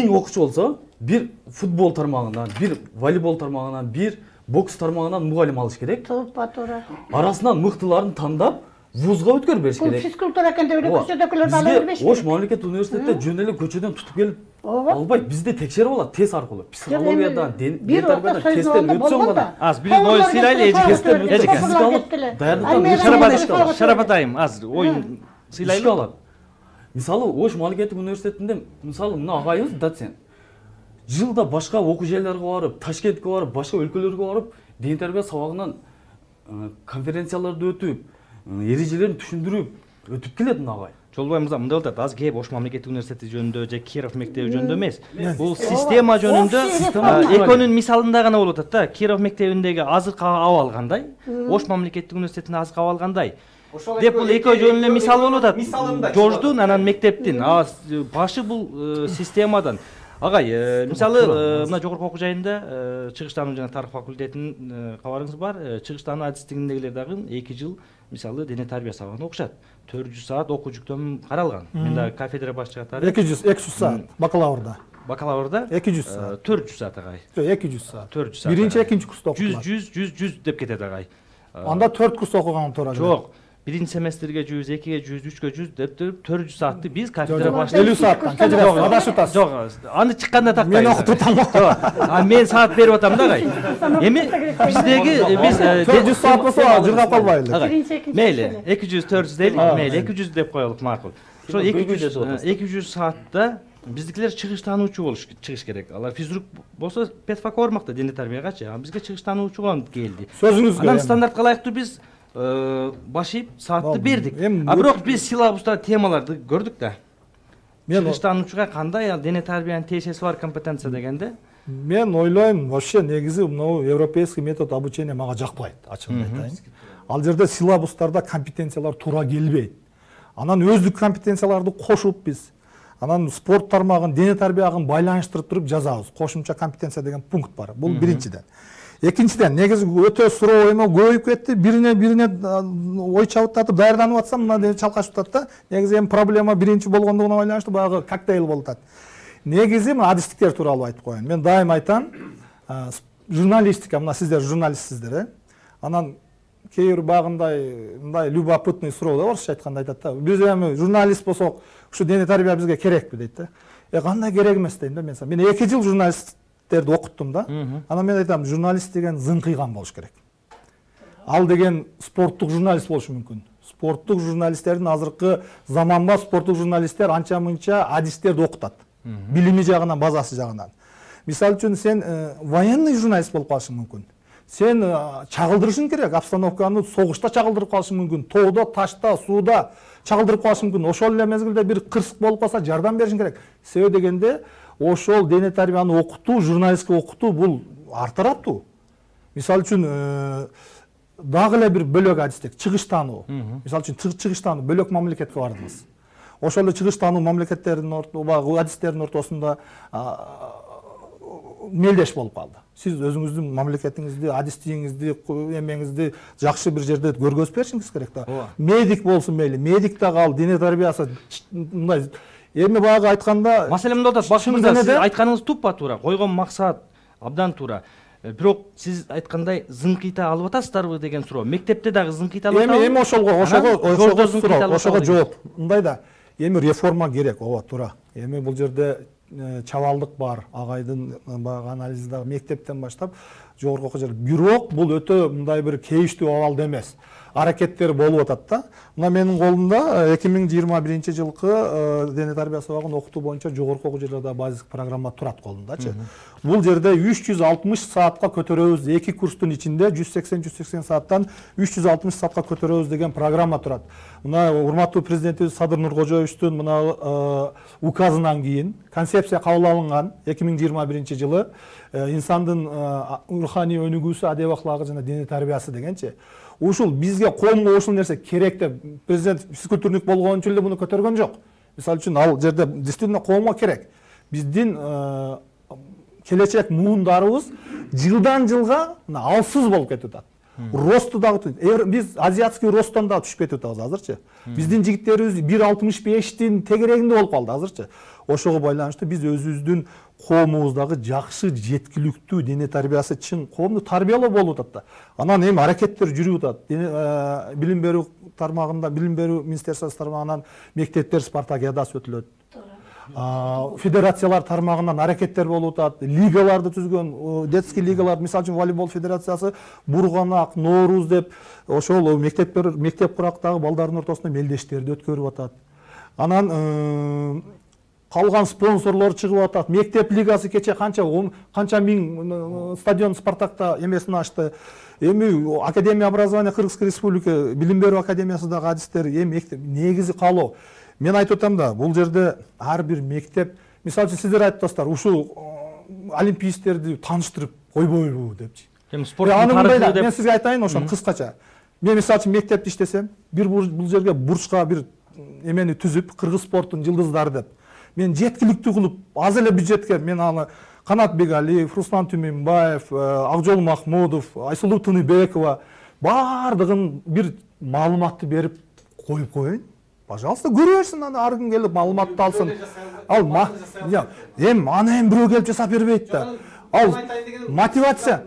окуучу болсо, бир футбол тармагынан, бир волейбол тармагынан, бир бокс тармагынан мугалим алыш керек. Туура. Арасынан мыктыларын тандап, вузга өткөрүп бериш керек. Бул физкультура экенде эле көчөдөгүлөрдү ала бербеш керек. Ош мамлекет университетте жөн эле көчөдөн тутуп келип албайт. Бизде текшерип алат тест аркылуу. Психологиядан, ден тарбиядан тесттен өтсөң гана. Аз бир ой сыйлайлы эжеке. Даярдыктан Шарапат айым, аз оюн сыйлайлы алат. Мисалы, Ош мамлекеттик университетинде, мисалы, мына агайыбыз доцент. Жылда башка окуу жайларга барып, Ташкентке барып, башка өлкөлөргө барып, ден тарбия сабагынан конференцияларды өтүп, эрежелерин түшүндүрүп, өтүп келет мына агай. Жолбой мырза, мындай болот, аз кеп Ош мамлекеттик университети жөнүндө же Киров мектеби жөнүндө эмес. Бул система жөнүндө экөөнүн мисалында гана болуп атат да. Киров мектебиндеги азыркы абал кандай, Ош мамлекеттик университетинин азыркы абал кандай. Деп бул экөө жөнүндө эле мисал болуп атат. Жождун анан мектептин башы бул системадан. Агай, мисалы, мына жогорку окуу жайында чыгыштануу жана тарых факультетинин кабарыңыз бар. Чыгыштануу адистигиндегилер дагы 2 жыл мисалы дене тарбия сабагын окушат. 400 саат окуу жүктөм каралган. Мен дагы кафедра башчы катары 200 саат бакалаврда. Бакалаврда 200 саат. 400 саат агай. 200 саат. 400 саат. Биринчи, экинчи курста окутулат. 100 деп кетет агай. Анда 4 курс окуган туура келет. Жок. Биринчи семестрге 100, 2ге 100, 3ге 100 деп 400 саатты biz кафедра башчы 50 сааттан кечиресиз, адашып атасыз. Жок, аны чыкканда тактайбыз. Мен окутуп атам. Мен саат берип атам да агай. Эми биздеги биз 400 саат болсо жыргап калбайлы. Мейли, 200 400 дейли, мейли 200 деп коелук макул. Ошо 200 саатта биздикилер чыгыштануучу болуш чыгыш керек. Алар физрук болсо педфак бармакта дене тарбиягачы. Бизге чыгыштануучу болуп келди. Сөзүңүзгө. Анан стандартка ылайыктуу биз башып саатты бердик. Бирок биз силабуста темаларды көрдүк да. Чыгыштануучуга кандай дене тарбиянын тиешеси бар компетенция дегенде мен ойлойм, вообще негизи мына европейский метод обучения мага жакпайт, ачыгын айтайын. Ал жерде силабустарда компетенциялар туура келбейт. Анан өздүк компетенцияларды кошуп биз анан спорт тармагын, дене тарбиягын байланыштырып туруп жазабыз. Кошумча компетенция деген пункт бар. Бул биринчиден. Экинчиден, негизи өтө суроо оймо көбөйүп кетти. Бирине ой чабыттатып даярданып атсам, мына чалкашып атат да. Негизи эми проблема биринчи болгондугуна байланыштуу баягы коктейл болуп атат. Негизи мына адистиктер тууралуу айтып коеюн. Мен дайым айтам, журналистика, мына сиздер журналистсиздер, Анан кээ бир багындай мындай любопытный суроо да орусча айтканда айтат да. Биз эми журналист болсок, ушу дене тарбия бизге керекпи дейт да. Кандай керек эмес дейм да мен. Мен 2 жыл журналисттерди окуттум да. Анан мен айтам, журналист деген зыңкыйган болуш керек. Ал деген спорттук журналист болушу мүмкүн. Спорттук журналисттердин азыркы заманба спорттук журналисттер анча-мынча адистерди окутат. Билими жагынан, базасы жагынан. Мисалы үчүн сен военный журналист болуп калышың мүмкүн. Сен чагылдырышың керек, обстановканы согушта чагылдырып калышың мүмкүн, тоодо, ташта, сууда чагылдырып калышың мүмкүн. Ошол эле мезгилде бир кырсык болуп калса жардам беришиң керек. Себеби дегенде ошол дене тарбияны окутуу, журналистке окутуу бул артыраттуу. Мисалы үчүн дагы эле бир бөлөк адистик, чыгыштануу. Мисалы үчүн чыгыштануу бөлөк мамлекетке бардыңыз. Ошол эле чыгыштануу мамлекеттердин ортосунда, адистердин ортосунда мелдеш болуп калды. Сиз өзүңүздүн мамлекетиңизди, адистигиңизди, эмеңизди жакшы бир жерде көргөзүп беришиңиз керек да. Медик болсун мейли, медик дагы ал дене тарбиясы мындай эми баягы айтканда маселе мында атат. Башыңызда сиз айтканыңыз туппа туура, койгон максат абдан туура. Бирок сиз айткандай зыңкыйта алып атасыздарбы деген суроо. Мектепте дагы зыңкыйта алып атабы? Эми ошого жооп. Мындай да, эми реформа керек, ооба туура. Эми бул жерде чабалдык бар, агайдын баягы анализдагы мектептен баштап жогорку окуу жер. Бирок бул өтө мындай бир кейиштүү абалда эмес. Аракеттер болуп атат да. Мына менин колумда 2021 жылкы дене тарбия сабагын окутуу боюнча жогорку окуу жерлерде базисик программа турат колумдачы. Бул жерде 360 саатка көтөрөбүз, 2 курстун ичинде 180 сааттан 360 саатка көтөрөбүз деген программа турат. Мына урматтуу президентибиз Садыр Нуркожоевичтин мына указынан кийин концепция кабыл алынган 2021 жылы инсандын руханий өнүгүүсү, адеп аклагы жана дене тарбиясы дегенчи. Ушул бизге коомго ушул нерсе керек деп президент физкультурник болгон үчүн эле муну көтөргөн жок. Мисалы үчүн ал жерде действительно коомго керек. Биздин келечек муундарыбыз жылдан жылга алсыз болуп кетип атат. Росту дагы биз азиатский росттон дагы түшүп кетип атабыз азырчы. Биздин жигиттерибиз 1.65-тин тегерегинде болуп калды азырчы. Ошого байланыштуу биз өзүбүздүн коомубуздагы жакшы жеткиликтүү дене тарбиясы чын коомду тарбиялоо болуп атат да. Анан эми аракеттер жүрүп атат. Билим берүү тармагында, билим берүү министерствосы тармагынан мектептер спартакиадасы өтүлөт. Федерациялар тармагынан аракеттер болуп атат. Лигаларды түзгөн, детский лигалар, мисалы үчүн волейбол федерациясы Бурганак, Нооруз деп ошол мектеп курактагы балдардын ортосунда мелдештерди өткөрүп атат. Анан калган спонсорлор чыгып атат. Мектеп лигасы кече канча миң стадион Спартакта эмесин ачты. Эми Академия образования Кыргызской республика билим берүү академиясындагы адистер эми негизи калуу. Мен айтып атам да, бул жерде ар бир мектеп, мисалы үчүн сиздер айтып атасыздар, ушул олимпийцтерди тааныштырып койбойбу депчи. Эми спорттун тарыхы деп мен сизге айтайын ошону кыскача. Мен мисалы үчүн мектепте иштесем, бул жерге бурчка бир эмени түзүп, кыргыз спорттун жылдыздары деп. Мен жеткиликтүү кылып, аз эле бюджетке мен аны Канат Бегалиев, Руслан Түменбаев, Акжол Махмудов, Айсулуу Тыныбекова бардыгын бир маалыматты берип коюп коеюн. Пожалуйста, көрө берсин, аны ар ким келип маалыматты алсын. Аны бирөө келип жасап бербейт да. Ал мотивация.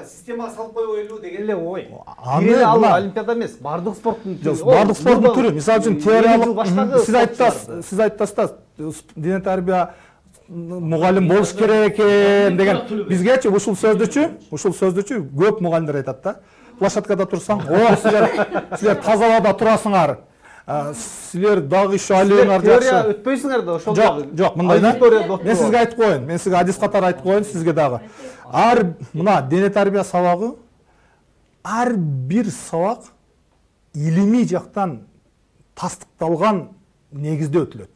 Системага салып койбойлу деген эле ой. Аны ал олимпиада эмес, бардык спорттун түрү. Мисалы үчүн теориялык сиз айтасыз, дене тарбия мугалим болуш керек экен деген. Бизгечи ушул сөздүчү көп мугалимдер айтат да. Площадкада турсаң, силер таза абада турасыңар. Силер дагы иши алыңар жакшы. Теория өтпөйсүңөр да ошол. Жок, мындай да. Мен сизге айтып коеюн. Мен сизге адис катары айтып коеюн, сизге дагы. Мына дене тарбия сабагы ар бир сабак илимий жактан тастыкталган негизде өтүлөт.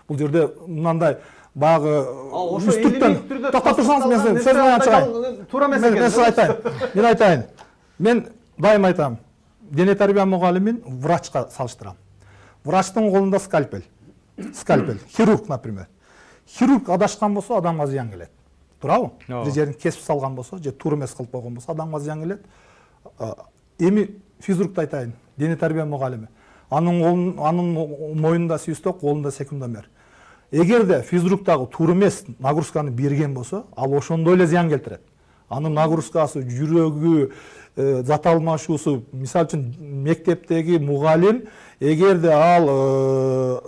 Бул жерде мындай багы үстүктөн токтоп турсаңыз мен сөзүмөн чыгайын. Туура эмес экен. Мен айтайын. Мен дайым айтам. Дене тарбия мугалимин врачка салыштырам. Врачтың қолында скальпель, хирург, например. Хирург адашқан болса, адамға зиян келеді. Турабы? Же жерін кесіп салған болса, же тур эмес кылып койгон болса, адамға зиян келеді. Эми физругду айтайын, дене тарбия мугалими. Анын мойнунда сүйсток, колунда секундомер. Эгерде физругдагы тур эмес нагрузканы берген болса, ал ошондой эле зиян келтирет. Анын нагрузкасы, жүрөгү, зат алмашуусу, мисалы үчүн мектептеги мугалим эгерде ал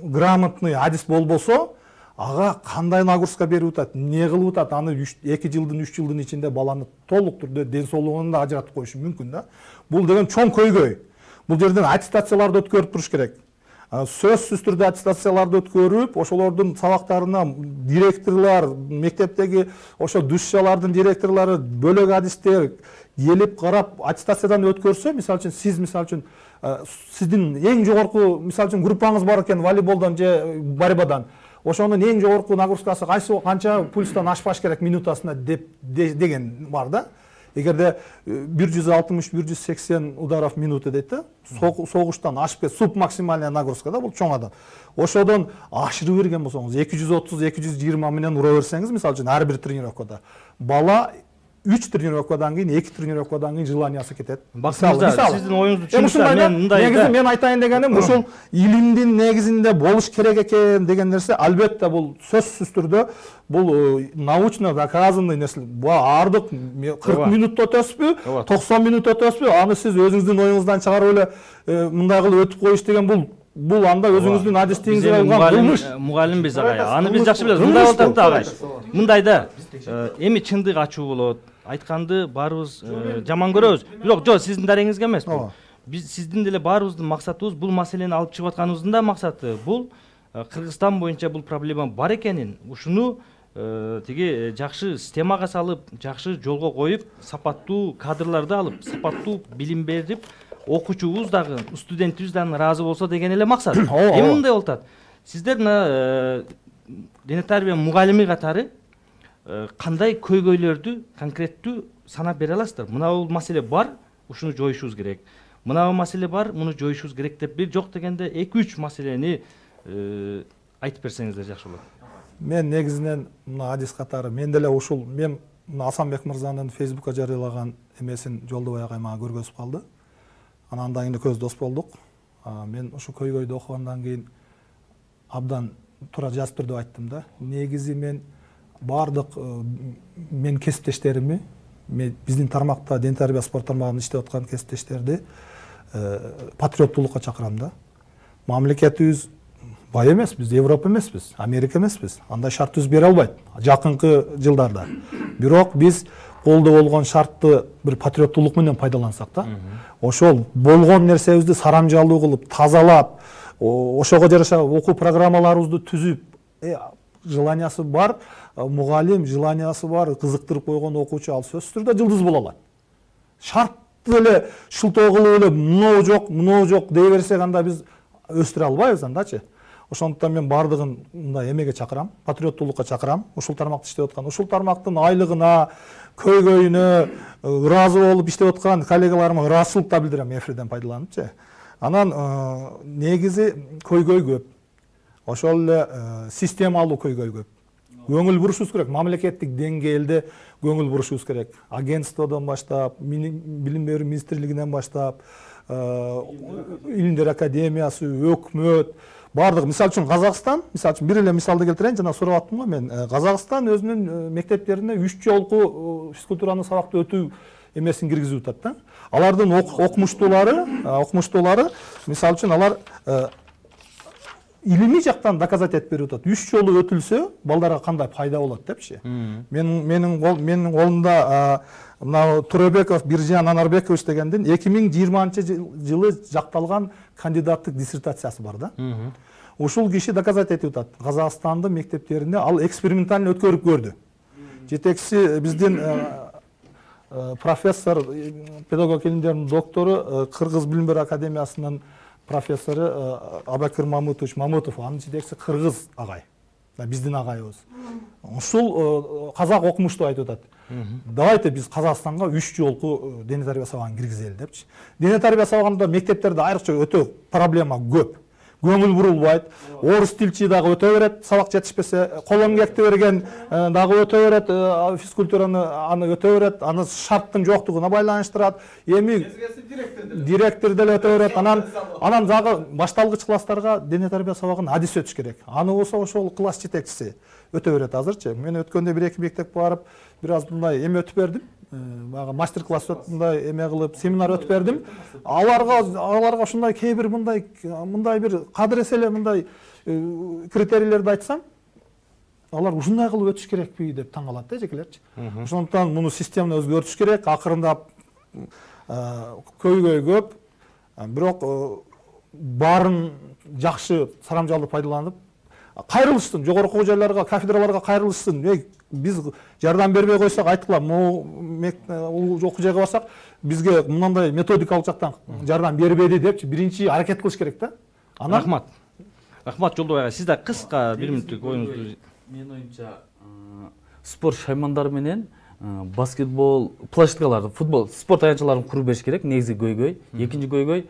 грамотный адис болбосо, ага кандай нагрузка берип атат, эмне кылып атат, аны 2 жылдын 3 жылдын ичинде баланы толук түрдө ден соолугун да ажыратып коюшу мүмкүн да. Бул деген чоң көйгөй. Бул жерден аттестацияларды өткөрүп туруш керек. Сөзсүз түрдө аттестацияларды өткөрүп, ошолордун сабактарына директорлор, мектептеги ошо душчалардын директорлору, бөлөк адистер келип карап аттестациядан өткөрсө, мисалы үчүн сиздин эң жогорку, мисалы үчүн группаңыз бар экен волейболдон же борьбадан, ошонун эң жогорку нагрузкасы канча пульстан ашпаш керек минутасына деген бар да. Эгерде 160-180 ударов минута дейт да, согуштан ашып субмаксимальная нагрузка да, бул чоң адам. Ошодон ашырып берген болсоңуз, 230-220 менен ура берсеңиз, мисалы үчүн ар бир тренировкада, бала 3 тренировкадан кийин 2 тренировкадан кийин желаниясы кетет. Баксы мырза, сиздин оюңузду түшүнүп, мен мындай негизи мен айтайын дегеним ушул илимдин негизинде болуш керек экен деген нерсе албетте бул сөзсүз түрдө бул научно доказанный нерсе. Ардык 40 мүнөт өтөсүзбү, 90 мүнөт өтөсүзбү, аны сиз өзүңүздүн оюңуздан чыгарып эле мындай кылып өтүп коюш деген бул анда өзүңүздүн адистигиңизге алган кылмыш. Мугалимбиз агай. Аны биз жакшы билебиз. Мындай болот да агай. Мындайда эми чындык ачуу болот. Айтканды баарыбыз жаман көрөбүз. Бирок жок, сиздин дарегиңизге эмес бул. Биз сиздин деле баарыбыздын максатыбыз бул маселени алып чыгып атканыбыздын да максаты бул Кыргызстан боюнча бул проблема бар экенин, ушуну тиги жакшы системага салып, жакшы жолго коюп, сапаттуу кадрларды алып, сапаттуу билим берип, окуучубуз дагы, студентибиз дагы ыраазы болсо деген эле максат. Эми мындай болуп атат. Сиздер дене тарбия мугалими катары кандай көйгөйлөрдү конкреттүү санап бере аласыздар? Мына бул маселе бар, ушуну жоюшубуз керек. Мына бул маселе бар, муну жоюшубуз керек деп бир жок дегенде 2-3 маселени айтып берсеңиздер жакшы болот. Мен негизинен мына адис катары мен деле ушул мен Асанбек мырзанын Facebookка жарыялаган эмесин Жолдобай агай мага көргөзүп калды. Андан кийин көз дос болдук. Мен ушу көйгөйдү окугандан кийин абдан туура жазып түрдө айттым да. Негизи мен бардык мен кесиптештерими, биздин тармакта дене тарбия спорт тармагында иштеп аткан кесиптештерди патриоттуулукка чакырам да. Мамлекетибиз бай эмеспиз, Европа эмеспиз, Америка эмеспиз. Андай шарт түзүп бере албайт жакынкы жылдарда. Бирок биз колдо болгон шартты бир патриоттуулук менен пайдалансак да, ошол болгон нерсебизди сарамжалуу кылып, тазалап, ошого жараша окуу программаларыбызды түзүп, желаниясы бар мугалим, желаниясы бар кызыктырып койгон окуучу ал сөзсүз түрдө жылдыз боло алат. Шартты эле шылтоо кылып эле мынау жок дей берсек анда биз өстүрө албайбыз андачы. Ошондуктан мен бардыгын мындай эмеге чакырам, патриоттуулукка чакырам. Ушул тармакта иштеп аткан, ушул тармактын айлыгына, көйгөйүнө ыраазы болуп иштеп аткан коллегаларыма ыраазычылык да билдирем эфирден пайдаланып. Анан негизи көйгөй көп. Ошол эле системалуу көйгөй көп. Көңүл бурушубуз керек, мамлекеттик деңгээлде көңүл бурушубуз керек. Агентстводон баштап, билим берүү министрлигинен баштап, Илимдер академиясы, өкмөт, бардык. Мисалы үчүн Казакстан, мисалы үчүн бир эле мисалды келтирейин, жана сурап аттым го мен. Казакстан өзүнүн мектептерине 3 жолку физкультураны сабакты өтүү эмесин киргизип атат да. Алардын окумуштуулары, мисалы үчүн алар илимий жактан доказать этип берип атат. 3 жолу өтүлсө, балдарга кандай пайда болот депчи. Менин колумда мына Туребеков Биржан Анарбекович дегендин 2020-жылы жакталган кандидаттык диссертациясы бар да. Ушул киши доказать этип атат. Казакстандын мектептерине ал экспериментально өткөрүп көрдү. Жетекчиси биздин профессор, педагог илимдердин доктору, Кыргыз билим берүү академиясынын профессору Абакир Мамутов, анын жетекчиси кыргыз агай. Биздин агайыбыз. Ушул казак окумуштуу айтып атат. Давайте биз Казакстанга 3 жолку дене тарбия сабагын киргизели депчи. Дене тарбия сабагында мектептерде айрыкча өтө проблема көп. Көңүл бурулбайт. Орус тилчи дагы өтө берет, сабак жетишпесе, кол эмгекти берген дагы өтө берет, физкультураны аны өтө берет, аны шарттын жоктугуна байланыштырат. Эми директор деле өтө берет. Анан дагы башталгыч класстарга дене тарбия сабагын адис өтүш керек. Аны болсо ошол класс жетекчиси өтө берет азырчы. Мен өткөндө 1-2 мектепке барып, бир аз мындай эме өтүп бердим. Мастер класс мындай эме кылып, семинар өтүп бердим. Аларга ушундай кээ бир мындай бир кадыресе эле мындай критерийлерди айтсам, алар ушундай кылып өтүш керекпи деп таң калат да жекелерчи. Ошондуктан муну системаны өзгөртүш керек, акырындап көйгөй көп. Бирок баарын жакшы сарамжалдуу пайдаланып, кайрылышсын, жогорку окуу жайларга, кафедраларга кайрылышсын. Биз жардам бербей койсок, айткыла, могу окуу жайга барсак, бизге мындай методикалык жактан жардам бербеди депчи, биринчи аракет кылыш керек да. Рахмат. Рахмат Жолдобай ага. Сизде кыска 1 мүнөттүк оюңузду. Менин оюмча, спорт шаймандары менен баскетбол площадкаларды, футбол, спорт аянтчаларын куруп бериш керек. Негизи көйгөй. Экинчи көйгөй,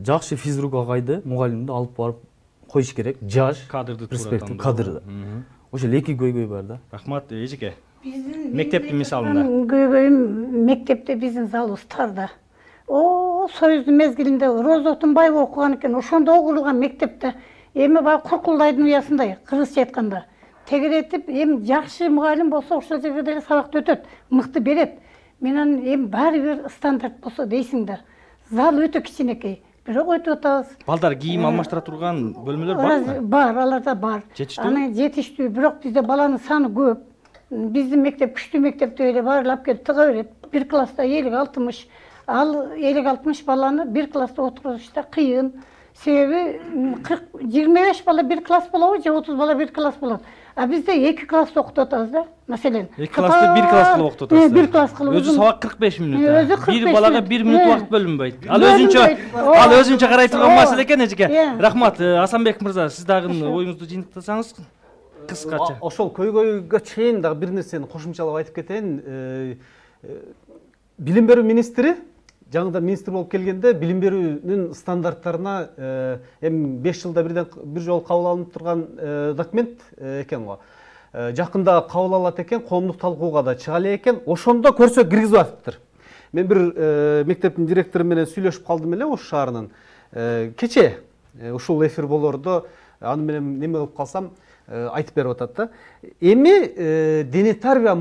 жакшы физрук агайды, мугалимди алып барып коюш керек. Жаш, кадрды перспектив кадрды. ошол эки көйгөй бар да. Рахмат эжеке. Биздин Мектептин мисалында. Көйгөйүм мектепте биздин залыбыз тарда. Союздун мезгилинде Роза Отунбаева окуган экен, ошондо курулган мектепте. Эми баягы Куркулдайдын уясындай, кыргызча айтканда. Тегеретип, эми жакшы мугалим болсо ошол жерге деле сабакты өтөт, мыкты берет. Менен эми баары бир стандарт болсо дейсиңдер. Зал өтө кичинекей. Бирок өтүп атабыз. Балдар кийим алмаштыра турган бөлмөлөр барбы? Бар, аларда бар. Жетиштүү? Анан жетиштүү, бирок бизде баланын саны көп. Биздин мектеп күчтүү мектепте эле баарлап келип тыга берет. Бир класста 50-60, ал 50-60 баланы бир класста отургузушта кыйын. Себеби 25 бала бир класс болобу же 30 бала бир класс болот. А бизде 2 класста окутуп атабыз да, маселен. 2 классты 1 класс кылып окутуп атасыздар. Бир класс кылып. Өзү сабак 45 минут. Өзү 45 Бир балага 1 минут убакыт бөлүнбөйт. Ал өзүнчө карай турган маселе экен эжеке. Рахмат, Асанбек мырза, сиз дагы оюңузду жыйынтыксаңыз кыскача. Ошол көйгөйгө чейин дагы бир нерсени кошумчалап айтып кетейин. Билим берүү министри жаңыдан министр болуп келгенде билим берүүнүн стандарттарына эми 5 жылда бир жолу кабыл алынып турган документ экен го. Жакында кабыл алат экен, коомдук талкууга да чыга элек экен. Ошондо көрсө киргизип атыптыр. Мен бир мектептин директору менен сүйлөшүп калдым эле Ош шаарынын. Кече ушул эфир болордо аны менен неме кылып калсам айтып берип атат да. Эми дене тарбия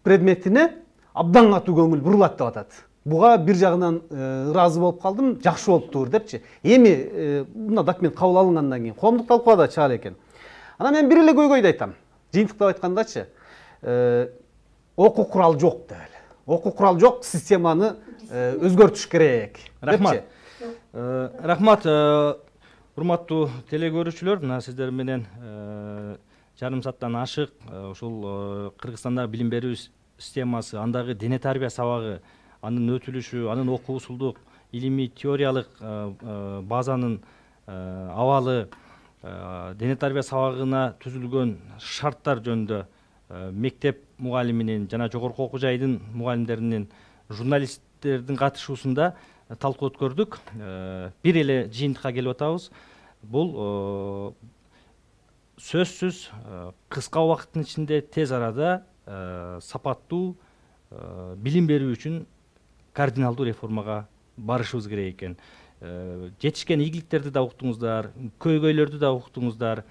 предметине абдан катуу көңүл бурулат деп атат. Буга бир жагынан ыраазы болуп калдым, жакшы болуптур депчи. Эми мына документ кабыл алынгандан кийин коомдук талкууга да чыга элек экен. Анан мен бир эле көйгөйдү айтам. Жыйынтыктап айткандачы, окуу куралы жок деп эле. Окуу куралы жок, системаны өзгөртүш керек. Рахмат. Рахмат, урматтуу телекөрүүчүлөр, мына сиздер менен жарым сааттан ашык ушул Кыргызстандагы билим берүү системасы, андагы дене тарбия сабагы, анын өтүлүшү, анын окуу усулдук, илимий теориялык базанын абалы, дене тарбия сабагына түзүлгөн шарттар жөнүндө мектеп мугалиминин жана жогорку окуу жайдын мугалимдеринин, журналисттердин катышуусунда талкуу өткөрдүк. Бир эле жыйынтыкка келип атабыз. Бул сөзсүз кыска убакыттын ичинде тез арада сапаттуу билим берүү үчүн кардиналдуу реформага барышыбыз керек экен. Жетишкен ийгиликтерди да уктуңуздар, көйгөйлөрдү да уктуңуздар.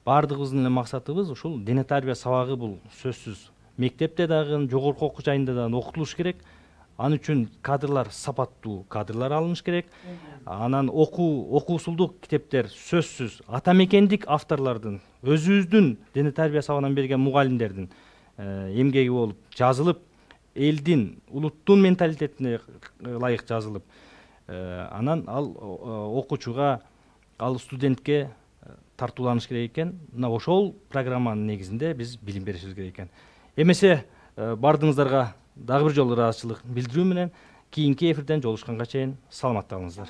Бардыгыбыздын эле максатыбыз ушул дене тарбия сабагы бул сөзсүз мектепте дагы, жогорку окуу жайында да окутулуш керек. Ан үчүн кадрлар, сапаттуу кадрлар алыныш керек. Анан окуусулдук китептер сөзсүз ата мекендик авторлордун, өзүбүздүн дене тарбия сабагынан берген мугалимдердин эмгеги болуп жазылып, элдин, улуттун менталитетине ылайык жазылып, анан ал окуучуга, ал студентке тартууланыш керек экен. Мына ошол программанын негизинде биз билим беришибиз керек экен. Эмесе бардыгыңыздарга дагы бир жолу ыраазычылык билдирүү менен кийинки эфирден жолугушканга чейин саламатта болуңуздар.